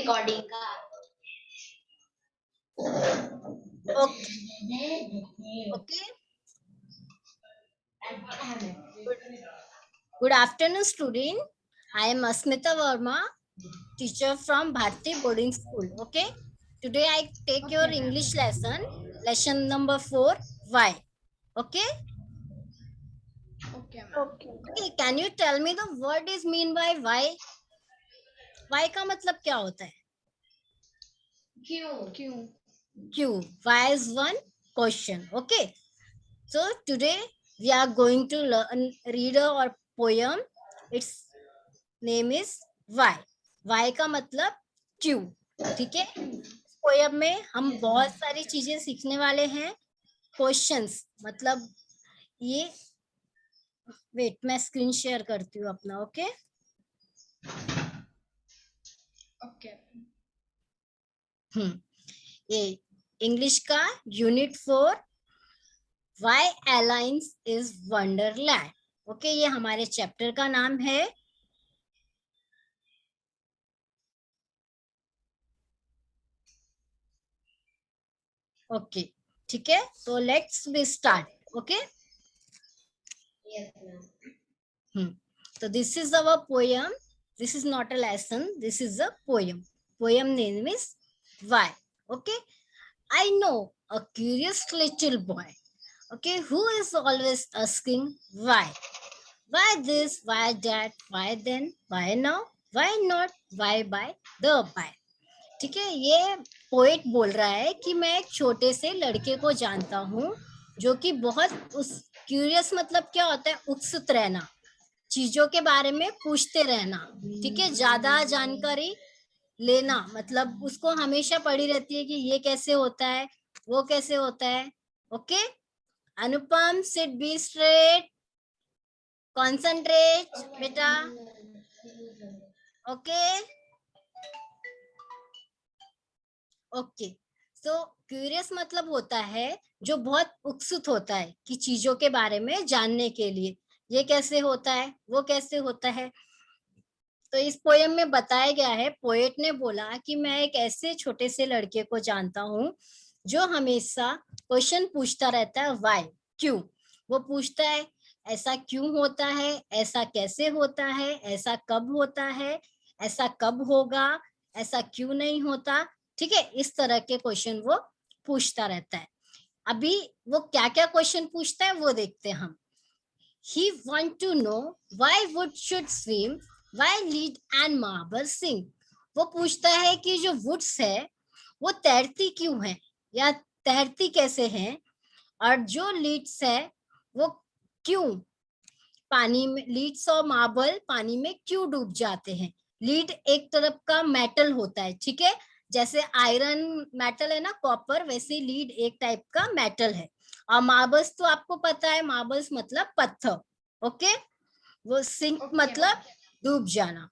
Recording का। Okay. Good afternoon, student. I am Asmita Verma, teacher from Bharti Boarding School. Okay. Today I take your English lesson number 4. Why? Okay. Okay. Can you tell me the word is mean by why? Why का मतलब क्या होता है? Q. Why is one question. Okay. So today we are going to read a poem. Its name is why. Why का मतलब क्यों. ठीक है. पोएम में हम बहुत सारी चीजें सीखने वाले हैं. क्वेश्चंस मतलब ये, वेट मैं स्क्रीन शेयर करती हूँ अपना. ओके. ये इंग्लिश का unit 4 why aliens is wonderland. Okay. ये हमारे चैप्टर का नाम है. ओके. ठीक है. तो let's be start. Okay. So this is our poem. This is not a lesson. This is a poem. Poem name is Why. Okay. I know a curious little boy. Okay. Who is always asking why. Why this? Why that? Why then? Why now? Why not? Why by? The by. ठीक है. ये poet बोल रहा है कि मैं एक छोटे से लड़के को जानता हूँ जो कि बहुत क्यूरियस मतलब क्या होता है? उत्सुक रहना, चीजों के बारे में पूछते रहना. ठीक है. ज्यादा जानकारी लेना मतलब उसको हमेशा पड़ी रहती है कि ये कैसे होता है, वो कैसे होता है. Okay. Anupam, sit be straight, concentrate बेटा. ओके. ओके. सो क्यूरियस मतलब होता है जो बहुत उत्सुक होता है कि चीजों के बारे में जानने के लिए. ये कैसे होता है, वो कैसे होता है. तो इस पोएम में बताया गया है, पोएट ने बोला कि मैं एक ऐसे छोटे से लड़के को जानता हूँ जो हमेशा क्वेश्चन पूछता रहता है. व्हाई, क्यों. वो पूछता है ऐसा क्यों होता है, ऐसा कैसे होता है, ऐसा कब होता है, ऐसा कब होगा, ऐसा क्यों नहीं होता. ठीक है. इस तरह के क्वेश्चन वो पूछता रहता है. अभी वो क्या क्या क्वेश्चन पूछता है वो देखते हैं हम. He want to know why wood should swim, why lead and marble sing. वो पूछता है कि जो वुड्स है वो तैरती क्यों है या तैरती कैसे है, और जो लीड्स है वो क्यों पानी में, लीड्स और मार्बल पानी में क्यों डूब जाते हैं. लीड एक तरफ का मेटल होता है. ठीक है. जैसे आयरन मेटल है ना, कॉपर, वैसे लीड एक टाइप का मेटल है. और मार्बल्स तो आपको पता है, मार्बल्स मतलब पत्थर. ओके. वो सिंक मतलब डूब जाना.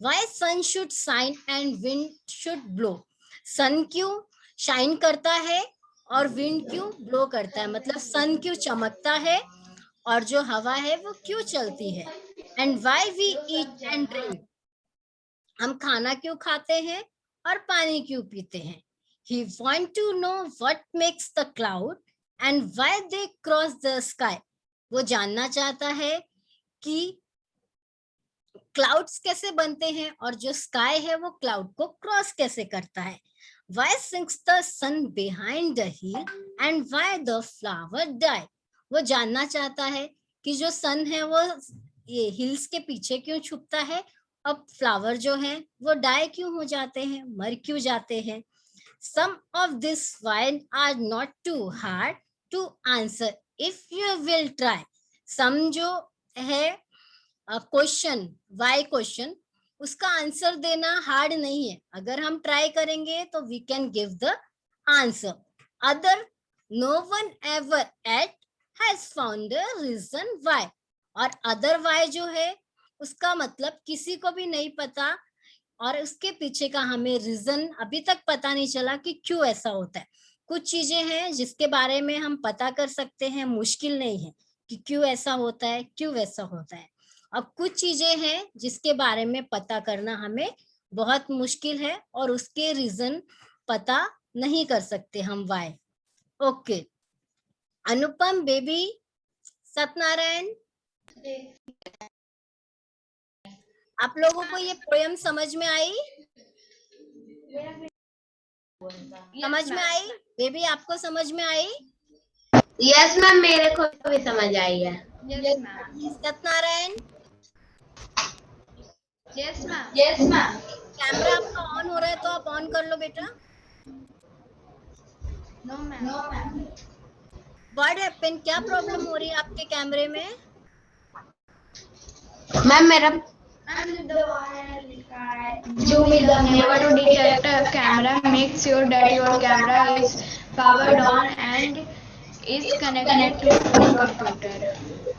Why sun should shine and wind should blow. Sun क्यों शाइन करता है और विंड क्यों ब्लो करता है, मतलब सन क्यों चमकता है और जो हवा है वो क्यों चलती है. And why we eat and drink. हम खाना क्यों खाते हैं और पानी क्यों पीते हैं. He want to know what makes the cloud and why they cross the sky. वो जानना चाहता है कि क्लाउड्स कैसे बनते हैं और जो स्काई है वो क्लाउड को क्रॉस कैसे करता है. Why sinks the sun behind the hill and why the flower die. वो जानना चाहता है कि जो सन है वो ये हिल्स के पीछे क्यों छुपता है, अब फ्लावर जो है वो डाई क्यों हो जाते हैं, मर क्यों जाते हैं. Some of this why are not too hard to answer if you will try. Some जो है क्वेश्चन, वाई क्वेश्चन, उसका आंसर देना हार्ड नहीं है. अगर हम ट्राई करेंगे तो we can give the answer. Other no one ever yet has found the reason why. और अदर वाई जो है उसका मतलब किसी को भी नहीं पता और उसके पीछे का हमें रीजन अभी तक पता नहीं चला कि क्यों ऐसा होता है. कुछ चीजें हैं जिसके बारे में हम पता कर सकते हैं, मुश्किल नहीं है कि क्यों ऐसा होता है, क्यों वैसा होता है. अब कुछ चीजें हैं जिसके बारे में पता करना हमें बहुत मुश्किल है और उसके रीजन पता नहीं कर सकते हम वाई। ओके, अनुपम, बेबी, सत्यनारायण, आप लोगों को ये पोयम समझ में आई? समझ में आई? बेबी, आपको समझ में आई? यस मैम, मेरे को भी समझ आई है। Yes ma'am. Satyanarayan, yes ma'am. Yes ma'am. Camera आपका ऑन हो रहा है तो आप ऑन कर लो बेटा। No ma'am. व्हाट हैपेंड, क्या प्रॉब्लम हो रही है आपके कैमरे में? मैम मेरा मैम the wire लिखा है zoom is unable to detect a camera makes sure that your camera is powered on and is connected to your computer.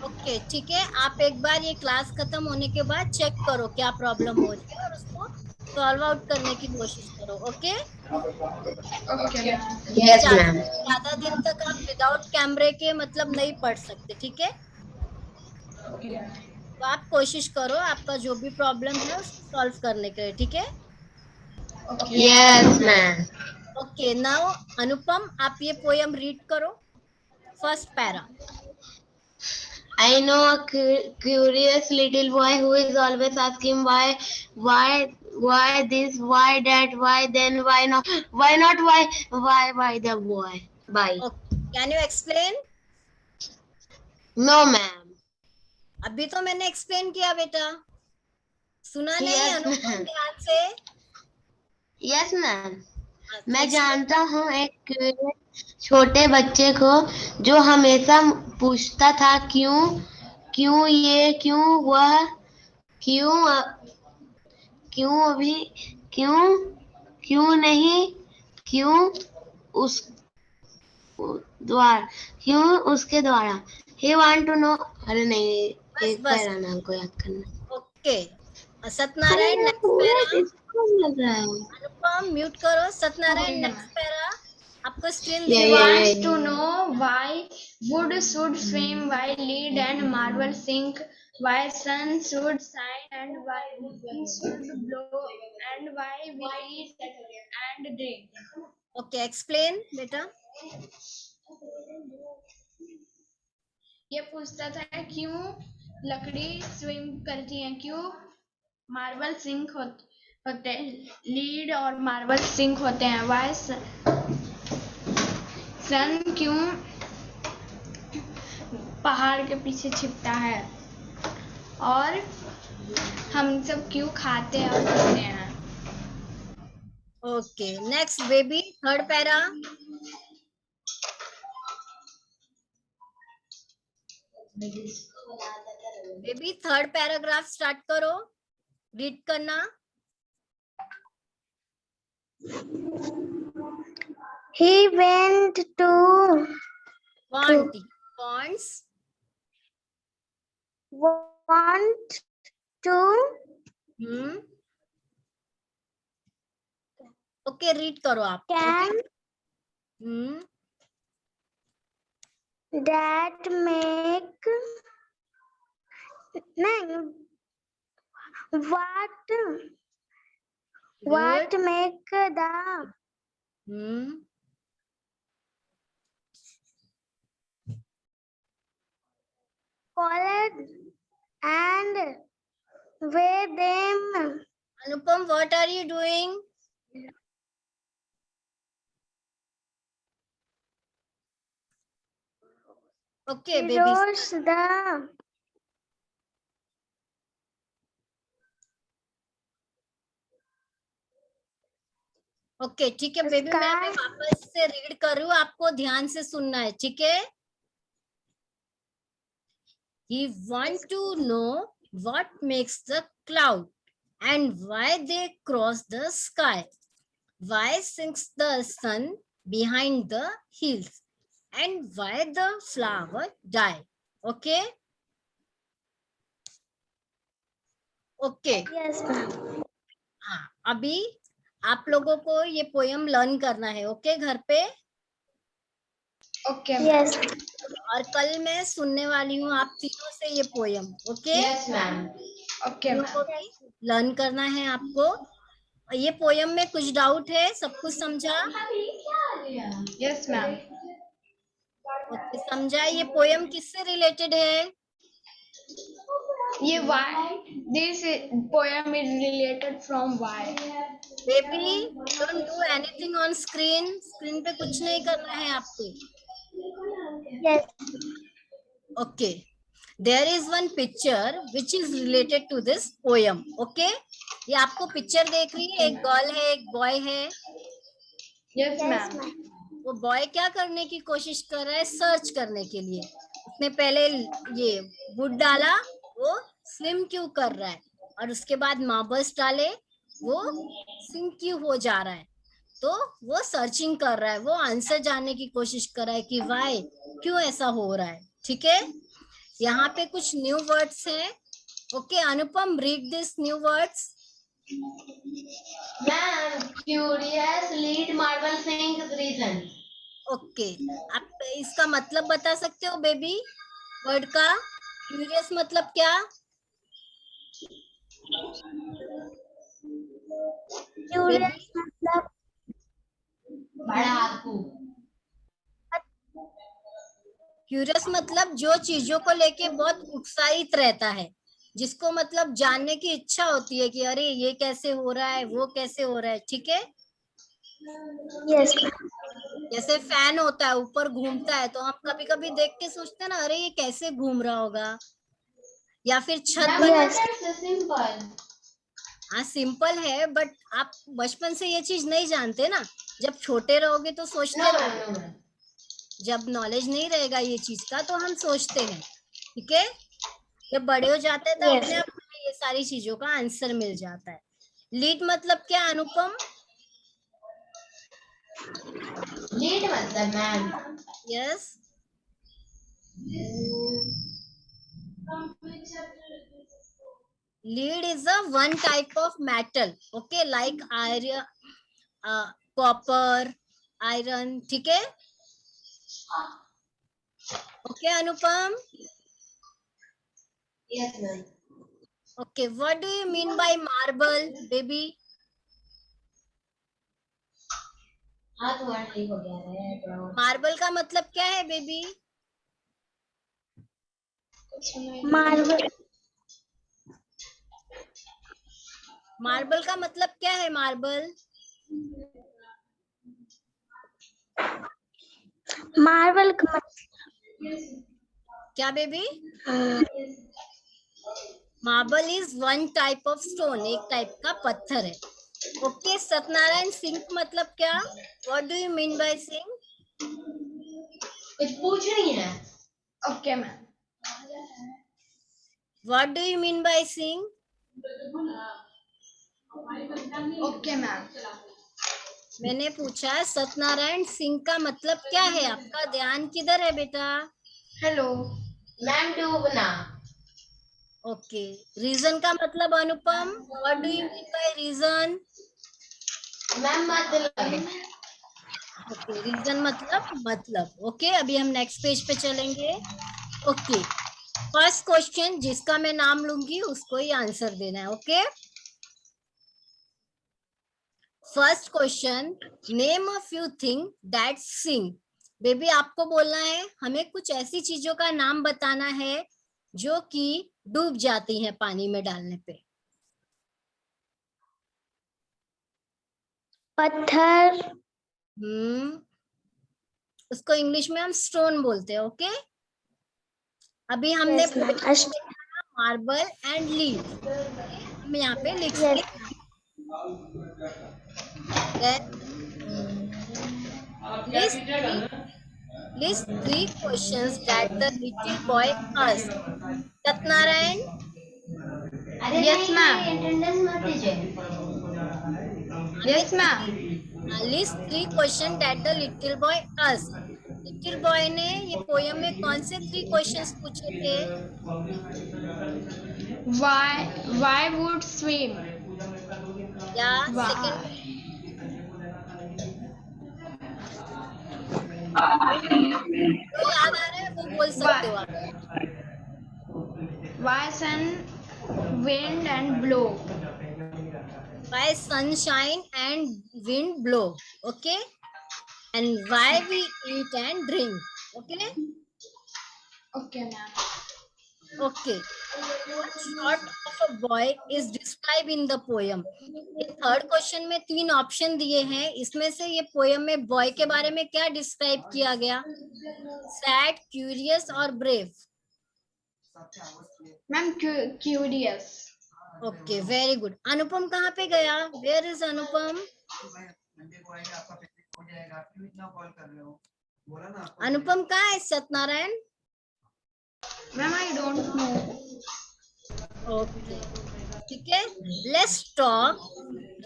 Okay, ठीक है, आप एक बार ये क्लास खत्म होने के बाद चेक करो क्या प्रॉब्लम हो रही है और उसको सॉल्व आउट करने की कोशिश करो। Okay, okay ma'am. Yes ma'am. ज्यादा दिन तक आप विदाउट कैमरे के मतलब नहीं पढ़ सकते, ठीक है? तो आप कोशिश करो आपका जो भी प्रॉब्लम है उसको सॉल्व करने के लिए, ठीक है? Yes ma'am. ओके, नाउ अनुपम, आप ये पोयम रीड करो, first para. I know a curious little boy who is always asking why this, why that, why then, why not, why the boy, why? Can you explain? No ma'am. अभी तो मैंने explain किया बेटा, सुना नहीं? Yes, अनुपम, ma'am. ध्यान से। Yes ma'am. तो मैं explain जानता हूँ एक छोटे बच्चे को जो हमेशा पूछता था क्यों, क्यों ये, क्यों वह, क्यों क्यों अभी, क्यों, क्यों नहीं, क्यों उस द्वारा, क्यों उसके द्वारा। He want to know. अरे नहीं, बस एक बस, पैरा नाम को याद करना। ओके। अरे सत्यनारायण, यार नेक्स्ट पूरा पैरा। डिस्को लग रहा है। अनुपम, म्यूट करो। Satyanarayan, Okay next ma'am. Para. आपको स्क्रीन Yeah, He दिख yeah, रहा yeah, है? wants yeah. to know why wood should swim, why lead and marble sink, why sun should shine and why wind should blow, and why we eat and drink. Okay, explain बेटा। ये पूछता था क्यों लकड़ी swim करती है, क्यों marble sink होते हैं, लीड और मार्बल सिंक होते हैं, वाई सन क्यों पहाड़ के पीछे छिपता है, और हम सब क्यों खाते और पीते हैं। Okay, next baby, third para. Baby, third paragraph start करो, रीड करना। He went to Wants want to okay, read करो आप। can that make नहीं what make the college and weigh them. Anupam, what are you doing? Okay, baby. Rose the okay, ठीक है baby, मैं अभी वापस से रीड कर रही हूँ, आपको ध्यान से सुनना है, ठीक है? He want to know what makes the cloud and why they cross the sky. Why sinks the sun behind the hills and why the flower die. Okay? Okay. yes ma'am. हाँ, अभी आप लोगों को ये पोयम लर्न करना है, okay, घर पे? ओके yes और कल मैं सुनने वाली हूँ आप तीनों से ये poem, okay? Yes ma'am. Okay को भी लर्न करना है आपको। ये पोयम में कुछ डाउट है? सब कुछ समझा? Yes, ma'am. ओके, समझा। ये पोयम किससे रिलेटेड है? ये why this poem is related from why. Baby don't do anything on screen. Screen पे कुछ नहीं करना है आपको। Yes. Okay, there is one picture which is related to this poem. Okay, ये आपको पिक्चर देख रही है, एक गर्ल है, एक बॉय है। Yes, Yes, ma'am. ma'am. वो बॉय क्या करने की कोशिश कर रहा है? सर्च करने के लिए। उसने पहले ये वुड डाला, वो स्विम क्यों कर रहा है, और उसके बाद मार्बल्स डाले, वो सिंक क्यों हो जा रहा है। तो वो सर्चिंग कर रहा है, वो आंसर जानने की कोशिश कर रहा है कि वाई, क्यों ऐसा हो रहा है। ठीक है, यहाँ पे कुछ न्यू वर्ड्स हैं। Okay Anupam, read this new words. Ma'am, curious lead marble sink reason. Okay, आप इसका मतलब बता सकते हो बेबी? वर्ड का क्यूरियस मतलब क्या? Curious मतलब बड़ा आपको क्यूरियस मतलब जो चीजों को लेके बहुत उत्साहित रहता है, जिसको मतलब जानने की इच्छा होती है कि अरे ये कैसे हो रहा है, वो कैसे हो रहा है। ठीक है, yes, जैसे फैन होता है, ऊपर घूमता है, तो हम कभी कभी देख के सोचते हैं ना, अरे ये कैसे घूम रहा होगा। या फिर छत बना, yes, सिंपल। हाँ सिंपल है, बट आप बचपन से ये चीज नहीं जानते ना। जब छोटे रहोगे तो सोचते रहोगे, जब नॉलेज नहीं रहेगा ये चीज का तो हम सोचते हैं। ठीक है, जब बड़े हो जाते हैं तो Yes. अपने आप हमें ये सारी चीजों का आंसर मिल जाता है। लीड मतलब क्या अनुपम? लीड मतलब ma'am, yes, lead is a one type of metal. Okay, like iron, copper, iron. ठीक है, okay Anupam. Yes ma'am. Okay, what do you mean bye marble baby? हाँ तुम्हारा ठीक हो गया है। मार्बल का मतलब क्या है बेबी? marble, मार्बल का मतलब क्या है? मार्बल marble का मतलब क्या baby? Marble is one type of stone, एक टाइप का पत्थर है। ओके, सत्यनारायण, सिंक मतलब क्या? What do you mean by sink? कुछ पूछ रही है? Okay, ma'am. What do you mean by sink? Okay, ma'am. मैंने पूछा सत्यनारायण, सिंक का मतलब क्या है? आपका ध्यान किधर है बेटा? Hello. मैम डूबना। ओके, रीजन का मतलब Anupam, what do you mean by reason? Ma'am मतलब ओके, रीजन मतलब। ओके, अभी हम नेक्स्ट पेज पे चलेंगे। ओके, फर्स्ट क्वेश्चन जिसका मैं नाम लूंगी उसको ही आंसर देना है। Okay, first question, name a few thing that Singh. Baby आपको बोलना है, हमें कुछ ऐसी चीजों का नाम बताना है जो कि डूब जाती हैं पानी में डालने पे। पत्थर, उसको इंग्लिश में हम स्टोन बोलते हैं। ओके, अभी हमने yes, ma'am. Marble and lead, हम यहाँ पे लिख Yes, list three questions that the little boy asked. Satyanarayan, अरे Yes, ma'am. अटेंडेंस मत दीजिए। Yes, ma'am. list three questions that the little boy asked. Little boy ने ये पोयम में कौन से 3 क्वेश्चंस पूछे थे? Why would swim? या सेकंड, Why? जो याद आ रहा है वो बोल सकते हो आप। Why sun, wind and blow? why sunshine and wind blow, okay, and why we eat and drink, okay. Okay, ma'am. Okay, what sort of a boy is described in the poem? ये third question में 3 option दिए हैं, इसमें से ये poem में boy के बारे में क्या डिस्क्राइब किया गया? सैड, क्यूरियस और brave. Ma'am, curious. Okay, very good. Anupam कहाँ पे गया? वेयर इज अनुपम? अनुपम कहाँ है? Satyanarayan? Ma'am, I don't know. Okay, ठीक है, let's talk.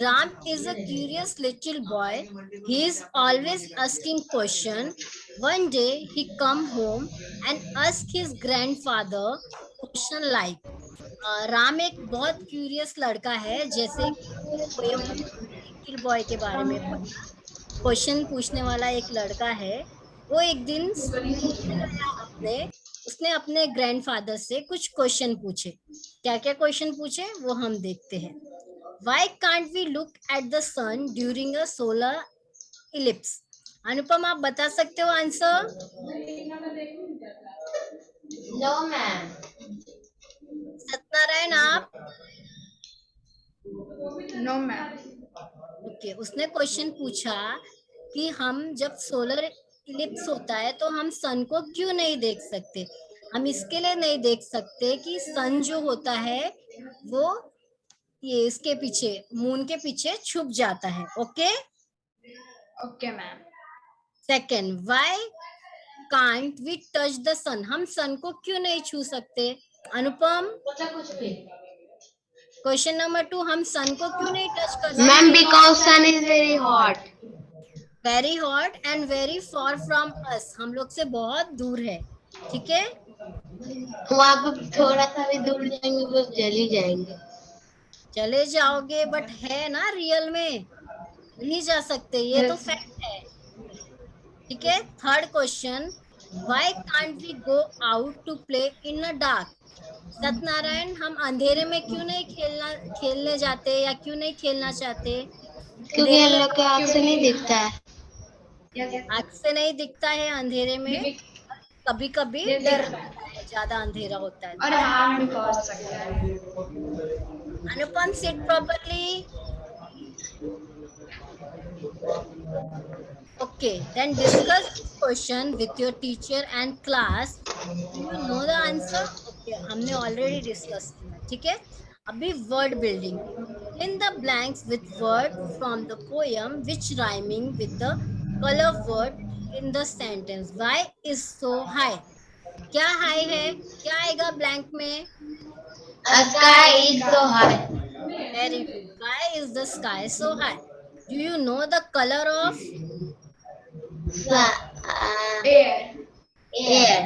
Ram is a curious little boy. He is always asking question. One day he come home and ask his grandfather question like, Ram एक बहुत curious लड़का है, जैसे poem little boy के बारे में पढ़ा, क्वेश्चन पूछने वाला एक लड़का है। वो एक दिन उसने अपने ग्रैंडफादर से कुछ क्वेश्चन पूछे। क्या क्या क्वेश्चन पूछे वो हम देखते हैं। Why can't we look at the sun during a solar eclipse? अनुपम, आप बता सकते हो आंसर? No ma'am. सत्यनारायण, आप? No, ma'am. ओके, उसने क्वेश्चन पूछा कि हम जब सोलर इक्लिप्स होता है तो हम सन को क्यों नहीं देख सकते? हम इसके लिए नहीं देख सकते कि सन जो होता है वो ये इसके पीछे, मून के पीछे छुप जाता है। Okay, Okay, ma'am. Second, why can't we touch the sun? हम सन को क्यों नहीं छू सकते? अनुपम, क्वेश्चन नंबर 2, हम सन को क्यों नहीं टच कर सकते? Ma'am because sun is very hot. Very hot and very far from us, हम लोग से बहुत दूर है, ठीक है। वहां पे थोड़ा सा भी दूर जाएंगे बस जल ही जाएंगे। चले जाओगे बट है ना, रियल में नहीं जा सकते, ये तो फैक्ट है, ठीक है। Third question, why can't we go out to play in a dark? Satyanarayan, हम अंधेरे में क्यों नहीं खेलने जाते या क्यों नहीं खेलना चाहते? क्योंकि हम लोग को आँख से नहीं दिखता है। आँख से नहीं दिखता है अंधेरे में, कभी कभी डर लगता है, ज्यादा अंधेरा होता है। और हार्म भी पहुंच सकता है। Anupam, sit properly. Okay, then discuss this question with your teacher and class. Do you know the answer? Okay, हमने already discuss किया, ठीक है। अभी word building. Fill in the blanks with word from the poem which rhyming with the color word in the sentence. Why is so high? क्या high है? क्या आएगा blank में? A sky is so high. Very good. Why is the sky so high? Do you know the color of Air. air? air?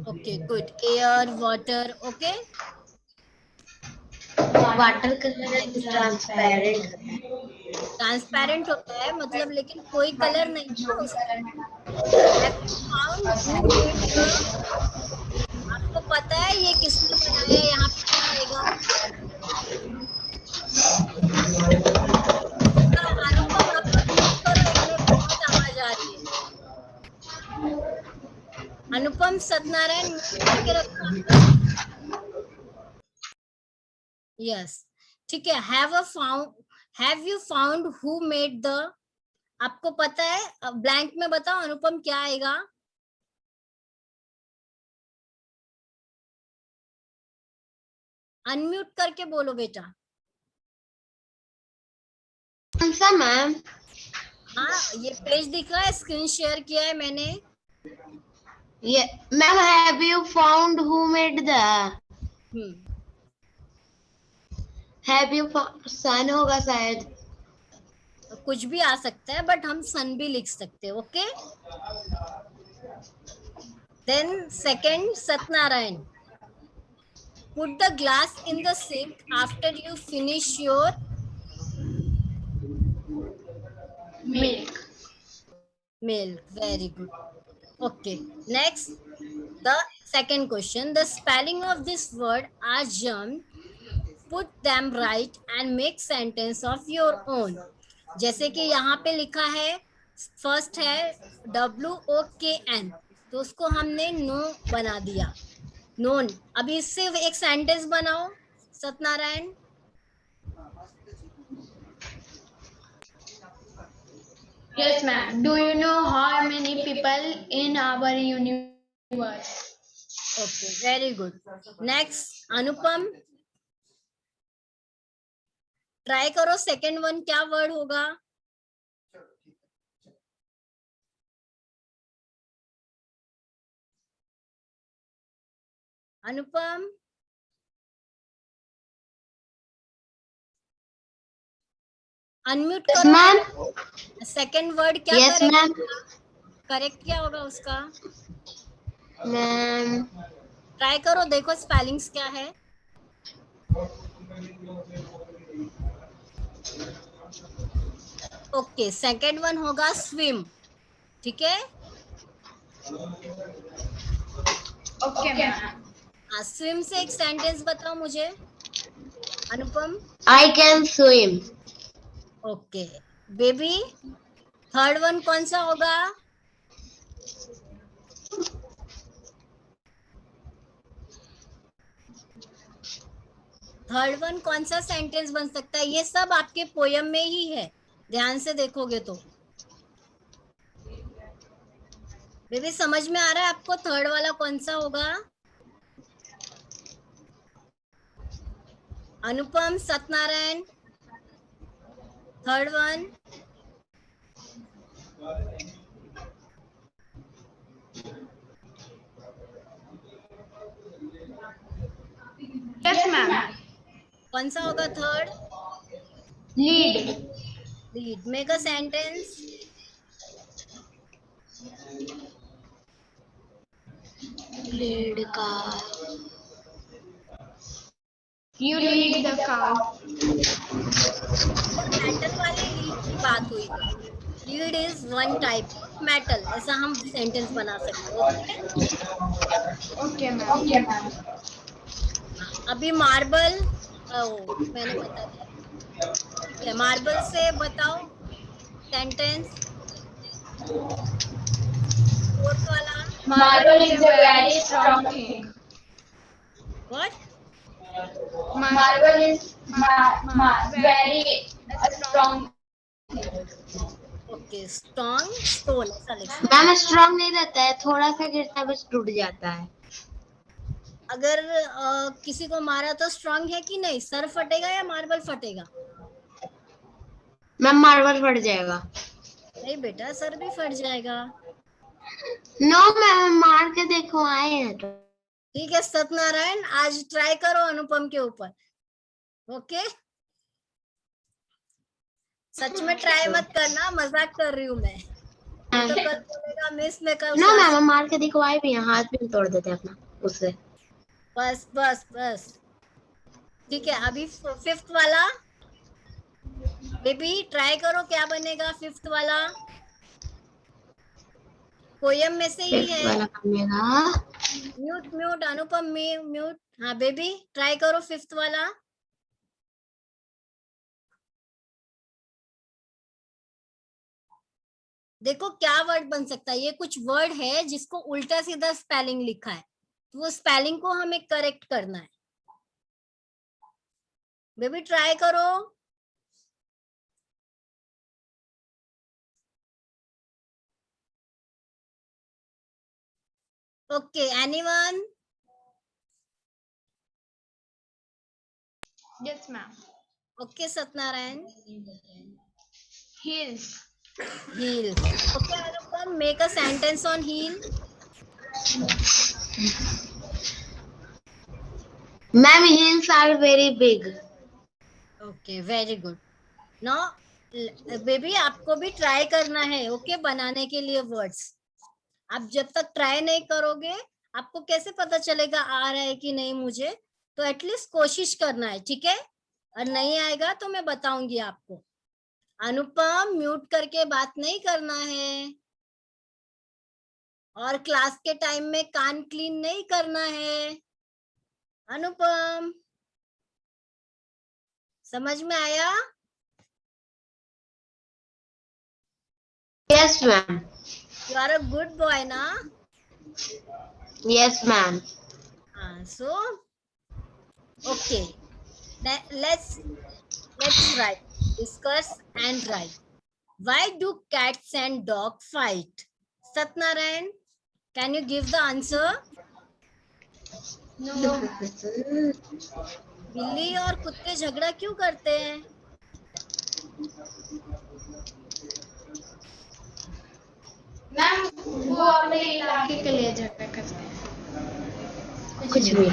Okay, good. Air, water, okay. Water colour transparent. Transparent होता है मतलब, लेकिन कोई colour नहीं ना उसमें। Found who made the, आपको पता है ये किसने बनाया? यहाँ पे क्या आएगा? अनुपम, आप लोग म्यूट करो, इनमें बहुत आवाज आ रही है। अनुपम, सत्यनारायण म्यूट करके रखो। यस, ठीक है। Have you found who made the, आपको पता है? ब्लैंक में बताओ अनुपम क्या आएगा? अनम्यूट करके बोलो बेटा। कौन सा मैम? हाँ, ये पेज दिख रहा है, स्क्रीन शेयर किया है मैंने। ये ma'am, have you found who made the, have you sun होगा शायद। कुछ भी आ सकता है बट हम सन भी लिख सकते हैं, okay. Then second, Satyanarayan, put the glass in the sink after you finish your Milk. milk. Very good. Okay, next, the second question, the spelling of this word ajam put them right and make sentence of your own. जैसे कि यहाँ पे लिखा है, first है WOKN, तो उसको हमने नो बना दिया, नोन। अभी इससे एक सेंटेंस बनाओ Satyanarayan. Yes, ma'am. Do you know how many people in our universe? Okay, very good. Next Anupam, try करो सेकेंड वन, क्या वर्ड होगा? अनुपम, अनम्यूट Yes, करो। ma'am. सेकेंड वर्ड क्या Yes, ma'am. करेक्ट क्या होगा उसका? Ma'am. ट्राई करो, देखो स्पेलिंग्स क्या है। ओके, सेकेंड वन होगा स्विम, ठीक है। Okay, ma'am. स्विम से एक सेंटेंस बताओ मुझे अनुपम। I can swim. Okay baby, third one कौन सा होगा? थर्ड वन कौन सा सेंटेंस बन सकता है? ये सब आपके पोयम में ही है, ध्यान से देखोगे तो। बेबी समझ में आ रहा है आपको थर्ड वाला कौन सा होगा? Anupam, Satyanarayan, third one. Yes, ma'am. कौन सा होगा third? Lead. Lead. Make a sentence. Lead car. You lead the cow. Metal वाले लीड की बात हुई है। Lead is one type of metal, ऐसा हम सेंटेंस बना सकते हैं। Okay, ma'am. Okay, ma'am. अभी मार्बल, मैंने बता दिया, ठीक है। मार्बल से बताओ सेंटेंस, फोर्थ वाला। Marble is a very strong thing. What? Marble is very strong. Okay, strong stone, ऐसा लिख सकते। मैम स्ट्रांग नहीं रहता है, थोड़ा सा गिरता है बस टूट जाता है। अगर किसी को मारा तो स्ट्रॉन्ग है कि नहीं? सर फटेगा या मार्बल फटेगा? मैम मार्बल फट जाएगा। नहीं बेटा, सर भी फट जाएगा। नो मैम, मार के देखो, आए हैं तो। ठीक है सत्यनारायण, आज ट्राई करो अनुपम के ऊपर, ओके। सच में ट्राई मत करना, मजाक कर रही हूँ मैं। तो कल बोलेगा मिस में कल नो मैम, हम मार के दिखवाए भी हैं, हाथ भी तोड़ देते हैं अपना उससे। बस बस बस, ठीक है। अभी फिफ्थ वाला, बेबी ट्राई करो, क्या बनेगा फिफ्थ वाला? पोयम में से ही है। वाला बनेगा। म्यूट म्यूट अनुपम, म्यूट। हाँ बेबी ट्राई करो फिफ्थ वाला। देखो क्या वर्ड बन सकता है। ये कुछ वर्ड है जिसको उल्टा सीधा स्पेलिंग लिखा है, तो वो स्पेलिंग को हमें करेक्ट करना है। बेबी ट्राई करो। Okay, anyone? Yes, ma'am. Okay Satyanarayan. Heels. Heel. Okay Anupam, make a sentence on heel. Ma'am heels are very big. Okay very good. Now baby आपको भी ट्राई करना है, ओके, बनाने के लिए वर्ड्स। आप जब तक ट्राई नहीं करोगे आपको कैसे पता चलेगा आ रहा है कि नहीं मुझे? तो एटलीस्ट कोशिश करना है, ठीक है। और नहीं आएगा तो मैं बताऊंगी आपको। अनुपम म्यूट करके बात नहीं करना है, और क्लास के टाइम में कान क्लीन नहीं करना है। अनुपम समझ में आया? Yes, ma'am. You are a good boy, ना? Yes, ma'am. So okay, let's write, discuss and write. Why do cats and dog fight? Satnarayan, can you give the answer? No. बिल्ली और कुत्ते झगड़ा क्यों करते हैं? मैम वो अपने इलाके के लिए झगड़ा करते हैं। कुछ भी।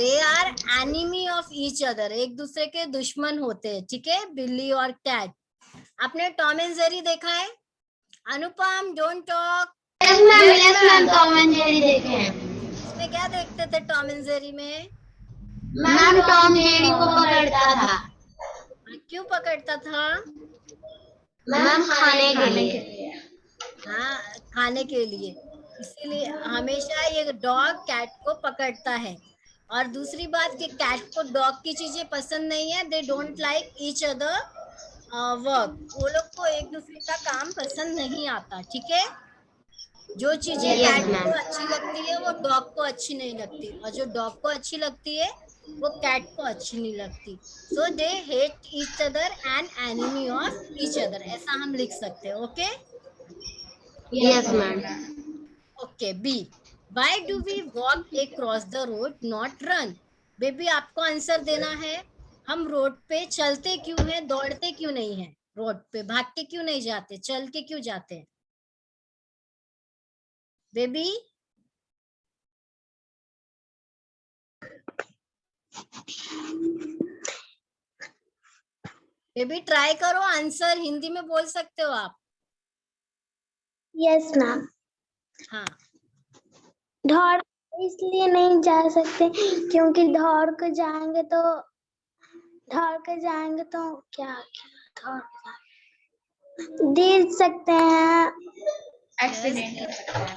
They are enemy of each other. एक दूसरे के दुश्मन होते हैं, ठीक है, बिल्ली और कैट। आपने टॉम एंड जेरी देखा है? Anupam, don't talk. Yes, ma'am. Yes, ma'am. Tom and Jerry देखे हैं। इसमें क्या देखते थे टॉम एंड जेरी में? मैम टॉम जेरी को पकड़ता था। क्यों पकड़ता था? मैम खाने के लिए। हाँ, खाने के लिए। इसीलिए हमेशा ये डॉग कैट को पकड़ता है। और दूसरी बात कि कैट को डॉग की चीजें पसंद नहीं है, they don't like each other work. वो लोग को एक दूसरे का काम पसंद नहीं आता, ठीक है। जो चीजें Yes, कैट ma'am. को अच्छी लगती है वो डॉग को अच्छी नहीं लगती, और जो डॉग को अच्छी लगती है वो कैट को अच्छी नहीं लगती। So they hate each other and enemy of each other, ऐसा हम लिख सकते हैं। Okay Yes, ma'am. Okay. B, why do we walk across the road not run? Baby आपको आंसर देना है। हम रोड पे चलते क्यों हैं, दौड़ते क्यों नहीं है? रोड पे भाग के क्यों नहीं जाते, चल के क्यों जाते हैं? बेबी बेबी ट्राई करो, आंसर हिंदी में बोल सकते हो आप। Yes ma'am. हाँ, दौड़ इसलिए नहीं जा सकते क्योंकि दौड़ कर जाएंगे तो क्या दौड़ देख सकते हैं, एक्सीडेंट हो सकता है।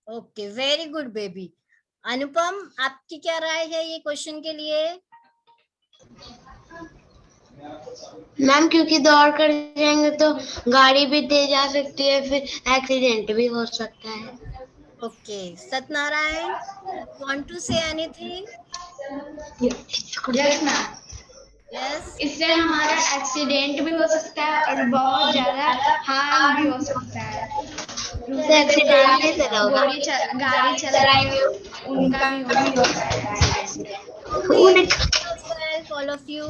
Okay, very good baby. Anupam, आपकी क्या राय है ये क्वेश्चन के लिए? मैम क्योंकि दौड़ कर जाएंगे तो गाड़ी भी तेज आ सकती है, फिर एक्सीडेंट भी हो सकता है। Okay, Satyanarayan, want to say anything? Yes ma'am. Yes, इससे हमारा एक्सीडेंट भी हो सकता है और बहुत ज्यादा हार्म भी हो सकता है। एक्सीडेंट से होगा। गाड़ी चलाएंगे उनका भी हो सकता है। All of you.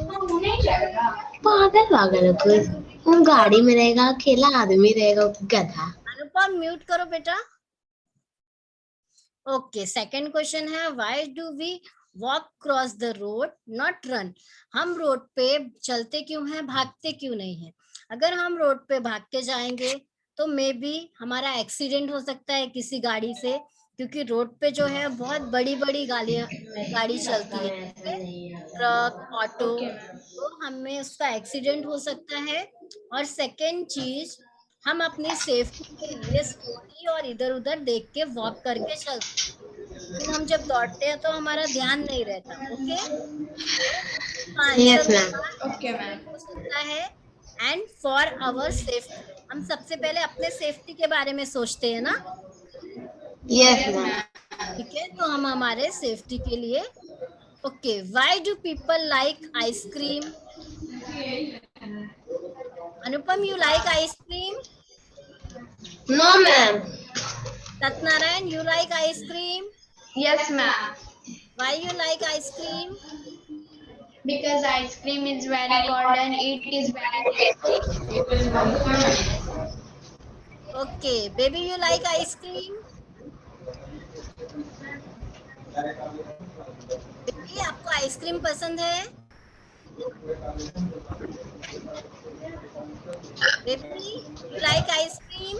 पागल है कोई। वो गाड़ी में रहेगा, अकेला आदमी रहेगा, गधा। अनुपम म्यूट करो बेटा। ओके, सेकंड क्वेश्चन है, why do we walk cross the road not run? हम रोड पे चलते क्यों हैं, भागते क्यों नहीं है? अगर हम रोड पे भाग के जाएंगे तो मे बी हमारा एक्सीडेंट हो सकता है किसी गाड़ी से, क्योंकि रोड पे जो है बहुत बड़ी बड़ी गाड़ी चलती है, ट्रक, ऑटो, तो हमें उसका एक्सीडेंट हो सकता है। और सेकेंड चीज, हम अपनी सेफ्टी के लिए स्लोली और इधर उधर देख के वॉक करके चलते हैं, लेकिन हम जब दौड़ते हैं तो हमारा ध्यान नहीं रहता। Okay, yes answer ma'am. Okay ma'am. हो सकता है एंड फॉर आवर सेफ्टी। हम सबसे पहले अपने सेफ्टी के बारे में सोचते हैं ना, यस मैम। ठीक है, तो हम हमारे सेफ्टी के लिए। Okay, why do people like ice cream? Anupam, you like ice cream? No ma'am. Satyanarayan, you like ice cream? Yes ma'am. Why you like ice cream? Because ice cream is very cold and it is very Okay, baby, you like ice cream? Baby आपको ice cream पसंद है? Baby, you like ice cream?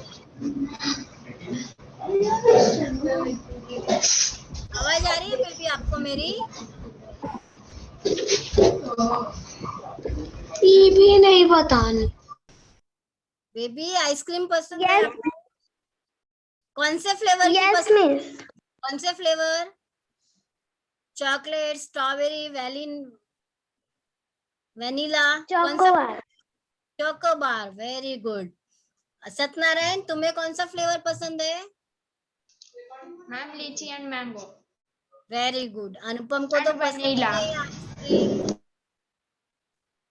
आवाज आ रही है baby आपको मेरी? ये भी नहीं बताना। बेबी आइसक्रीम पसंद है यस आपको? कौन से फ्लेवर की यस पसंद? मिस। कौन से flavour? Chocolate, strawberry, vanilla, chocobar. Chocobar, very good. Satyanarayan, तुम्हें कौन सा फ्लेवर पसंद है? मैम लीची एंड मैंगो वेरी गुड। अनुपम को तो एंड पसंद ही वनीला। नहीं आइसक्रीम।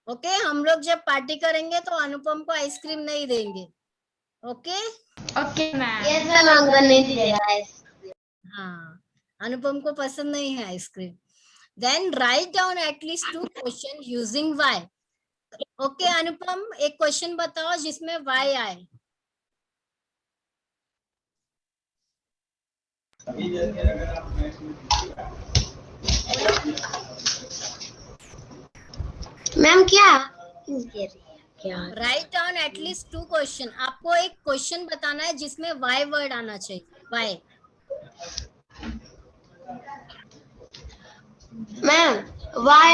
ओके, हम लोग जब पार्टी करेंगे तो अनुपम को आइसक्रीम नहीं देंगे। Okay? Okay ma'am. Yes ma'am, uncle नहीं दीजिएगा। हाँ, अनुपम को पसंद नहीं है ice cream. Then write down at least 2 question using why. Okay Anupam, एक क्वेश्चन बताओ जिसमें वाई आए। मैम क्या राइट डाउन एटलीस्ट 2 क्वेश्चन। आपको एक क्वेश्चन बताना है जिसमें वाई वर्ड आना चाहिए। Why. Ma'am, why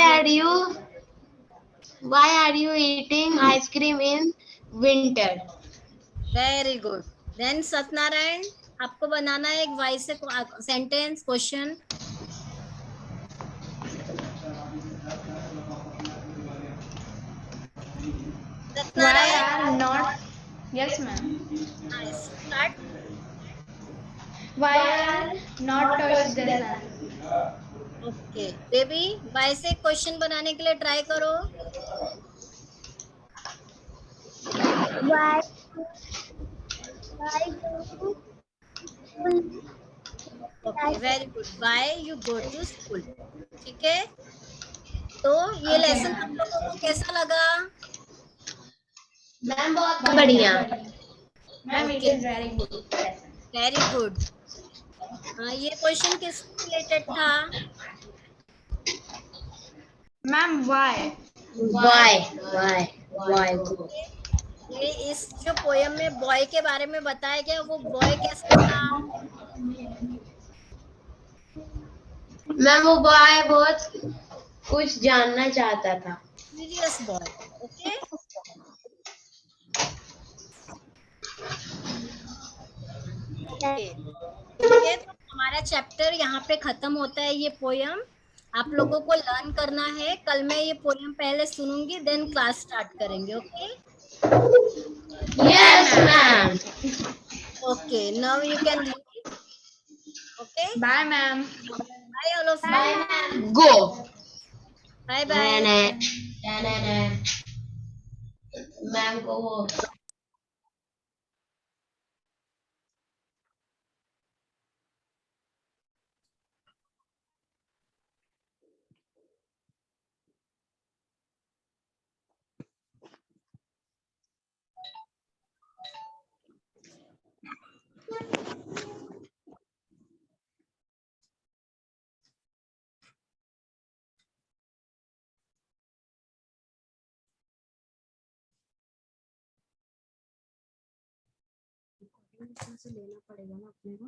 are you eating ice cream in winter? Very good. Then Satyanarayan, आपको बनाना है एक वाई से sentence question. Why Satyanarayan, are not? Yes ma'am. Start. Why are not touch the sun? Okay baby, why से question बनाने के लिए try करो। Why do school? Okay very good. Why you go to school. ठीक है, तो ये Okay लेसन आप ma'am. लोगों को कैसा लगा? मैम बहुत बढ़िया। Ma'am, it okay is very good lesson. Very good. ये क्वेश्चन किससे रिलेटेड था? Ma'am, why? Why go? ये इस जो पोयम में बॉय के बारे में बताया गया, वो बॉय कैसा था? मैम वो बॉय बहुत कुछ जानना चाहता था। Serious boy. ओके, ओके ठीक है, तो हमारा चैप्टर यहाँ पे खत्म होता है। ये पोयम आप लोगों को लर्न करना है। कल मैं ये पोयम पहले सुनूंगी, देन क्लास स्टार्ट करेंगे। Okay yes ma'am. Okay, now you can leave. Okay, Bye ma'am. Bye all of you. Go. Bye bye. Ma'am को वो लेना पड़ेगा ना अपने को।